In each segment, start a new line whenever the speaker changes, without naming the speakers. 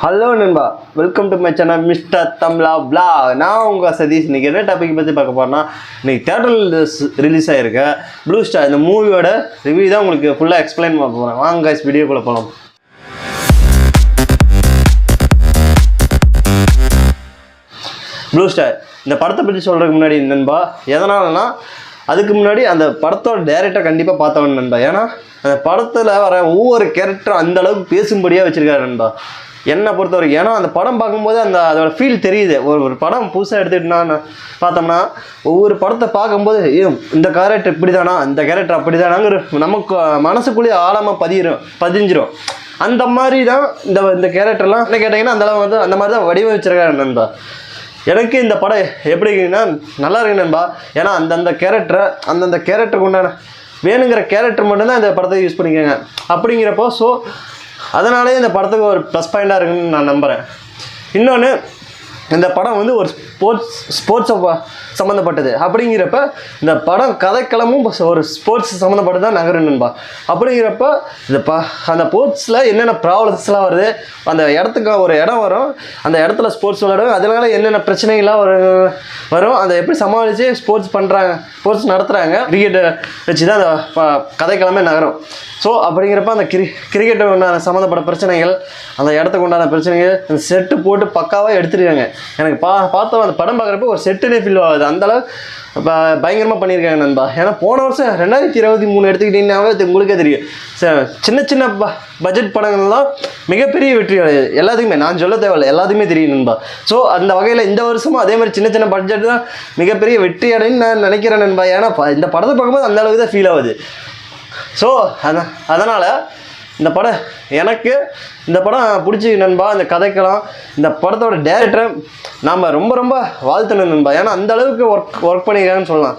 Hello நண்பா, welcome to my channel mister தம்லா ப்ளா. நான் உங்கள் சதீஷ். இன்றைக்கி என்ன டாபிக் பற்றி பார்க்க போகிறேன்னா, இன்றைக்கி தியேட்டரில் ரிலீஸ் ஆகிருக்க ப்ளூ ஸ்டார் இந்த மூவியோட ரிவ்யூ தான் உங்களுக்கு ஃபுல்லாக எக்ஸ்பிளைன் பண்ண போகிறேன். வாங்க கைஸ், வீடியோக்குள்ளே போகலாம். ப்ளூ ஸ்டார் இந்த படத்தை பற்றி சொல்கிறதுக்கு முன்னாடி நண்பா, எதனாலனா அதுக்கு முன்னாடி அந்த படத்தோட டேரக்டரை கண்டிப்பாாக பார்த்தவன் நண்பா. ஏன்னா அந்த படத்தில் வர ஒவ்வொரு கேரக்டரும் அந்தளவுக்கு பேசும்படியாக வச்சுருக்காரு நண்பா என்னை பொறுத்த வரைக்கும். ஏன்னா அந்த படம் பார்க்கும்போது அதோட ஃபீல் தெரியுது. ஒரு படம் புதுசாக எடுத்துக்கிட்டோன்னா பார்த்தோம்னா ஒவ்வொரு படத்தை பார்க்கும்போது இந்த கேரக்டர் இப்படி தானா, இந்த கேரக்டர் அப்படி தானாங்கிற நமக்கு மனசுக்குள்ளேயே ஆழமாக பதிஞ்சிரும். அந்த மாதிரி தான் இந்த கேரக்டர்லாம் என்ன கேட்டிங்கன்னா அந்த மாதிரி தான் வடிவமைச்சிருக்காரு நண்பா. எனக்கு இந்த படம் எப்படின்னா நல்லா இருக்கு நண்பா. ஏன்னா அந்தந்த கேரக்டருக்கு உண்டான வேணுங்கிற கேரக்டர் மட்டும்தான் இந்த படத்தை யூஸ் பண்ணிக்கோங்க அப்படிங்கிறப்போ. ஸோ அதனாலே இந்த படத்துக்கு ஒரு ப்ளஸ் பாயிண்டாக இருக்குன்னு நான் நம்புகிறேன். இன்னொன்று, இந்த படம் வந்து ஒரு ஸ்போர்ட்ஸை சம்மந்தப்பட்டது அப்படிங்கிறப்ப இந்த படம் கதைக்களமும் ஒரு ஸ்போர்ட்ஸ் சம்மந்தப்பட்டு தான் நகரும் நண்பா. அப்படிங்கிறப்ப அந்த ஸ்போர்ட்ஸில் என்னென்ன ப்ராப்ளம்ஸ்லாம் வருது, அந்த இடத்துக்கு ஒரு இடம் வரும், அந்த இடத்துல ஸ்போர்ட்ஸ் விளையாடும், அதனால என்னென்ன பிரச்சனைகள்லாம் வரும், அதை எப்படி சமாளித்து ஸ்போர்ட்ஸ் நடத்துகிறாங்க, கிரிக்கெட்டை வச்சு தான் அந்த கதைக்களமே நகரும். ஸோ அப்படிங்கிறப்ப அந்த கிரிக்கெட்டு உண்டான சம்மந்தப்பட்ட பிரச்சனைகள், அந்த இடத்துக்கு உண்டான பிரச்சனைகள் அந்த செட்டு போட்டு பக்காவாக எடுத்துருக்காங்க. எனக்கு பார்த்தோம் அந்த படம் பார்க்குறப்ப ஒரு செட்டுனே ஃபீல் ஆகுது. அந்தளவு பயங்கரமாக பண்ணியிருக்காங்க நண்பா. ஏன்னா போன வருஷம் 2023 எடுத்துக்கிட்டீங்கன்னாவே உங்களுக்கே தெரியும், சின்ன பட்ஜெட் படங்கள்லாம் மிகப்பெரிய வெற்றி அடையுது. எல்லாத்துக்குமே நான் சொல்ல தேவையில்லை, எல்லாத்துக்குமே தெரியும் நண்பா. ஸோ அந்த வகையில் இந்த வருஷமும் அதே மாதிரி சின்ன பட்ஜெட் தான் மிகப்பெரிய வெற்றி அடைன்னு நான் நினைக்கிறேன் நண்பா. ஏன்னா இந்த படத்தை பார்க்கும்போது அந்த அளவுக்கு தான் ஃபீல் ஆகுது. ஸோ அதனால் எனக்கு இந்த படம் பிடிச்சி நண்பா. இந்த கதைக்கலாம் இந்த படத்தோட டேரக்டரை நாம் ரொம்ப வாழ்த்தணும் நண்பா. ஏன்னா அந்த அளவுக்கு ஒர்க் பண்ணியிருக்காங்கன்னு சொல்லலாம்.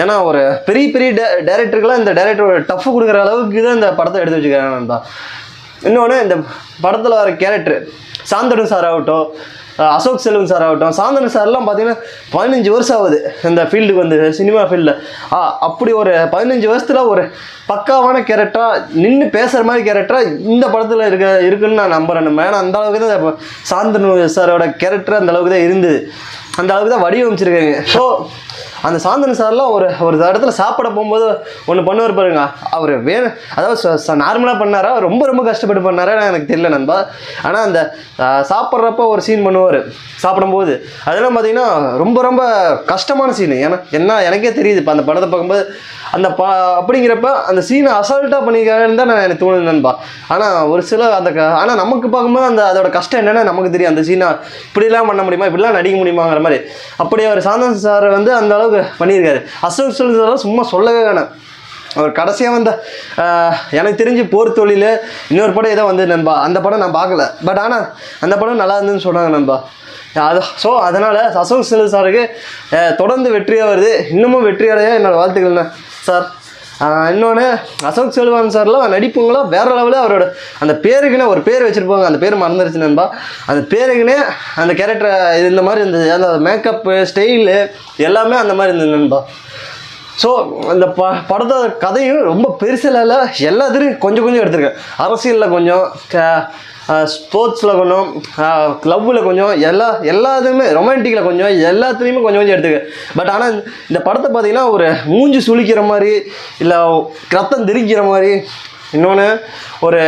ஏன்னா ஒரு பெரிய டேரக்டருக்கெல்லாம் இந்த டேரக்டரோட டஃப் கொடுக்குற அளவுக்கு தான் இந்த படத்தை எடுத்து வச்சுக்கிறாங்க நண்பா. இன்னொன்று, இந்த படத்தில் வர கேரக்டர் சாந்தனு சார் ஆகட்டும், அசோக் செல்வன் சார் ஆகட்டும், சாந்தனு சார்லாம் பார்த்தீங்கன்னா 15 வருஷம் ஆகுது இந்த ஃபீல்டுக்கு வந்து, சினிமா ஃபீல்டில். அப்படி ஒரு 15 வருஷத்தில் ஒரு பக்காவான கேரக்டராக நின்று பேசுகிற மாதிரி கேரக்டராக இந்த படத்தில் இருக்குன்னு நான் நம்புகிறேன். ஏன்னா அந்த அளவுக்கு தான் சாந்தனு சாரோட கேரக்டர் அந்த அளவுக்கு தான் இருந்தது, அந்த அளவுக்கு தான் வடிவமைச்சிருக்காங்க. ஸோ அந்த சாந்தனு சார்லாம் ஒரு இடத்துல சாப்பிட போகும்போது ஒன்று பண்ணுவார் பாருங்க, அவர் அதாவது நார்மலாக பண்ணாரா, ரொம்ப கஷ்டப்பட்டு பண்ணாரா எனக்கு தெரியல நண்பா. ஆனால் அந்த சாப்பிட்றப்ப ஒரு சீன் பண்ணுவார் சாப்பிடும்போது, அதெல்லாம் பார்த்தீங்கன்னா ரொம்ப கஷ்டமான சீனு. ஏன்னா எனக்கே தெரியுது இப்போ அந்த படத்தை பார்க்கும்போது அப்படிங்கிறப்ப அந்த சீனை அசால்ட்டாக பண்ணியிருக்காங்கன்னு தான் எனக்கு தோணுது நண்பா. ஆனால் ஒரு சில ஆனால் நமக்கு பார்க்கும்போது அதோட கஷ்டம் என்னென்னா நமக்கு தெரியும். அந்த சீனை இப்படிலாம் பண்ண முடியுமா, இப்படிலாம் நடிக்க முடியுமாங்கிற மாதிரி. அப்படி அவர் சாந்தன் சார் வந்து அந்த அளவுக்கு பண்ணியிருக்காரு. அசோக் செல்வன் சும்மா சொல்லவே வேணாம். அவர் கடைசியாக வந்த எனக்கு தெரிஞ்சு போர் தொழில் இன்னொரு படம் ஏதோ வந்து நண்பா, அந்த படம் நான் பார்க்கல. பட் ஆனால் அந்த படம் நல்லா இருந்துன்னு சொன்னாங்க நண்பா. ஸோ அதனால் அசோக் செல்வன் சாருக்கு தொடர்ந்து வெற்றியாக வருது, இன்னமும் வெற்றி அடைய என்னோடய வாழ்த்துக்கள்ண்ணா சார். இன்னொன்று, அசோக் செல்வன் சார்லாம் நடிப்புங்களாம் வேறு லெவலில். அவரோட அந்த பேருக்குன்னே ஒரு பேர் வச்சுருப்பாங்க, அந்த பேர் மறந்துருச்சு நண்பா. அந்த பேருக்குன்னே அந்த கேரக்டரை இந்த மாதிரி இருந்தது, அந்த மேக்கப்பு ஸ்டைலு எல்லாமே அந்த மாதிரி இருந்தது நண்பா. ஸோ அந்த படத்தோட கதையும் ரொம்ப பெருசில் இல்லை, எல்லாத்துலேயும் கொஞ்சம் எடுத்துருக்கேன். அரசியலில் கொஞ்சம், ஸ்போர்ட்ஸில் கொஞ்சம், க்ளப்பில் கொஞ்சம், எல்லாத்துலேயுமே ரொமான்டிக்கில் கொஞ்சம், எல்லாத்துலேயுமே கொஞ்சம் எடுத்துக்க. பட் ஆனால் இந்த படத்தை பார்த்தீங்கன்னா ஒரு மூஞ்சி சுளிக்கிற மாதிரி, இல்லை ரத்தம் திரிக்கிற மாதிரி, இன்னொன்று ஒரு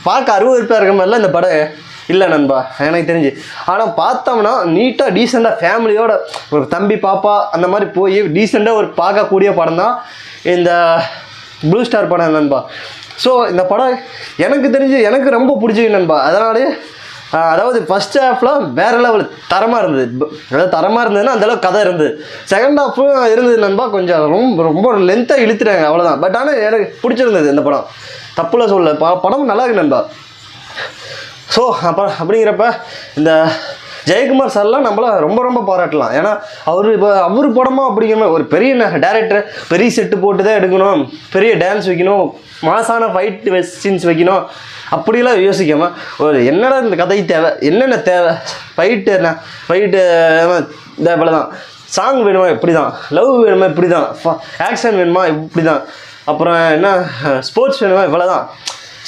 பார்க்க அருவருப்பாக இருக்கிற மாதிரிலாம் இந்த படம் இல்லை நண்பா எனக்கு தெரிஞ்சு. ஆனால் பார்த்தோம்னா நீட்டாக டீசெண்டாக ஃபேமிலியோட ஒரு தம்பி பாப்பா அந்த மாதிரி போய் டீசெண்டாக ஒரு பார்க்கக்கூடிய படம் தான் இந்த ப்ளூ ஸ்டார் படம் நண்பா. ஸோ இந்த படம் எனக்கு தெரிஞ்சு எனக்கு ரொம்ப பிடிச்சிருக்கு நண்பா. அதனாலே அதாவது ஃபஸ்ட் ஹாஃப்லாம் வேறு லெவல் தரமாக இருந்தது. அதாவது தரமாக இருந்ததுன்னா அந்தளவுக்கு கதை இருந்தது. செகண்ட் ஹாஃபும் இருந்தது நண்பா, கொஞ்சம் ரொம்ப லென்த்தாக இழுத்துட்டாங்க, அவ்வளோதான். பட் ஆனால் எனக்கு பிடிச்சிருந்தது இந்த படம், தப்புல சொல்ல. படம் நல்லா இருக்கு நண்பா. ஸோ அப்படிங்கிறப்ப இந்த ஜெயக்குமார் சார்லாம் நம்மளாம் ரொம்ப பாராட்டலாம். ஏன்னா அவர் படமாக அப்படிங்கிற ஒரு பெரிய டேரக்டர், பெரிய செட்டு போட்டு தான் எடுக்கணும், பெரிய டான்ஸ் வைக்கணும், மாசான ஃபைட் சீன்ஸ் வைக்கணும், அப்படிலாம் யோசிக்காமல் ஒரு என்னடா இந்த கதை தேவை, என்னென்ன தேவை, ஃபைட்டு இந்த போல தான், சாங் வேணுமா இப்படி தான், லவ் வேணுமா இப்படி தான், ஆக்ஷன் வேணுமா இப்படி தான், அப்புறம் என்ன ஸ்போர்ட்ஸ் வேணுமா இவ்வளோ தான்.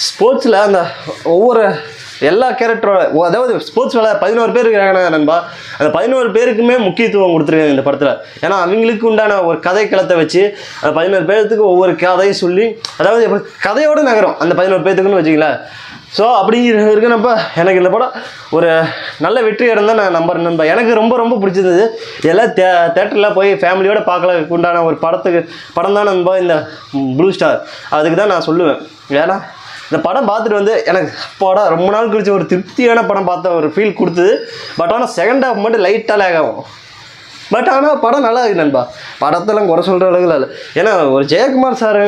ஸ்போர்ட்ஸில் அந்த ஒவ்வொரு எல்லா கேரக்டரோட, அதாவது ஸ்போர்ட்ஸ் வேலை 11 பேர் இருக்காங்க நண்பா. அந்த 11 பேருக்குமே முக்கியத்துவம் கொடுத்துருக்காங்க இந்த படத்தில். ஏன்னா அவங்களுக்கு உண்டான ஒரு கதை களத்தை வச்சு அந்த 11 பேர்த்துக்கு ஒவ்வொரு கதையை சொல்லி, அதாவது கதையோட நகரம் அந்த 11 பேர்த்துக்குன்னு வச்சுங்களேன். ஸோ அப்படி இருக்கிறப்ப எனக்கு இந்த படம் ஒரு நல்ல வெற்றி தான் நான் நம்புறேன் நண்பா. எனக்கு ரொம்ப ரொம்ப பிடிச்சிருந்தது. இதெல்லாம் தேட்டரில் போய் ஃபேமிலியோடு பார்க்கல உண்டான ஒரு படம் தான் நண்பா இந்த ப்ளூ ஸ்டார். அதுக்கு தான் நான் சொல்லுவேன். ஏன்னா இந்த படம் பார்த்துட்டு வந்து எனக்கு படம் ரொம்ப நாள் கழிச்சு ஒரு திருப்தியான படம் பார்த்த ஒரு ஃபீல் கொடுத்தது. பட் ஆனால் செகண்ட் ஹாஃப் மட்டும் லைட்டாக லேக் ஆகும். பட் ஆனால் படம் நல்லா இருக்கு நண்பா. படத்தெல்லாம் குறை சொல்கிற அளவுக்கு இல்லை. ஏன்னா ஒரு ஜெயக்குமார் சார்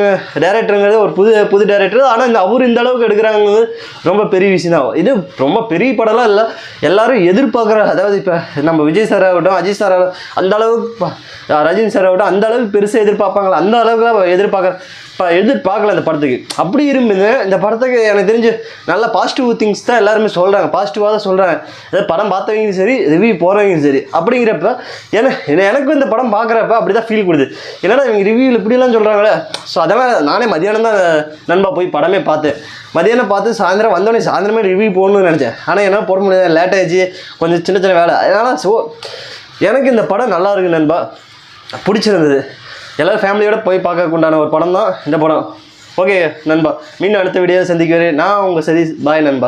டேரக்டருங்கிறது ஒரு புது டேரக்டர். ஆனால் அவர் இந்த அளவுக்கு எடுக்கிறாங்கிறது ரொம்ப பெரிய விஷயம் தான். இது ரொம்ப பெரிய படம்லாம் இல்லை. எல்லாரும் எதிர்பார்க்குற, அதாவது இப்போ நம்ம விஜய் சார் ஆகட்டும், அஜித் சார் ஆகட்டும், அந்த அளவுக்கு ரஜினி சார் ஆகட்டும், அந்த அளவுக்கு பெருசாக எதிர்பார்ப்பாங்களா, அந்த அளவுக்கு எதிர்பார்க்கல இந்த படத்துக்கு. அப்படி இருந்தது இந்த படத்துக்கு எனக்கு தெரிஞ்சு நல்ல பாசிட்டிவ் திங்ஸ் தான் எல்லாருமே சொல்கிறாங்க, பாசிட்டிவாக தான் சொல்கிறாங்க. அதாவது படம் பார்த்தவங்க சரி, ரிவ்யூ போகிறவங்க சரி. அப்படிங்கிறப்ப எனக்கு இந்த படம் பார்க்குறப்ப அப்படி தான் ஃபீல் கொடுது. ஏன்னா இவங்க ரிவ்யூவில் இப்படிலாம் சொல்கிறாங்களே. ஸோ அதெல்லாம் நானே மதியானம் தான் நண்பா போய் படமே பார்த்தேன். மதியானம் பார்த்து சாயந்தரம் வந்தோடனே சாயந்தரமே ரிவ்யூ போகணும்னு நினச்சேன். ஆனால் என்ன போட முடியாது, லேட் ஆகிடுச்சு, கொஞ்சம் சின்ன சின்ன வேலை. அதனால் ஸோ எனக்கு இந்த படம் நல்லா இருக்கு நண்பா, பிடிச்சிருந்தது. எல்லோரும் ஃபேமிலியோடு போய் பார்க்க உண்டான ஒரு படம் தான் இந்த படம். ஓகே நண்பா, மீண்டும் அடுத்த வீடியோ சந்திக்கிறேன். நான் உங்கள் சதீஷ். பாய் நண்பா.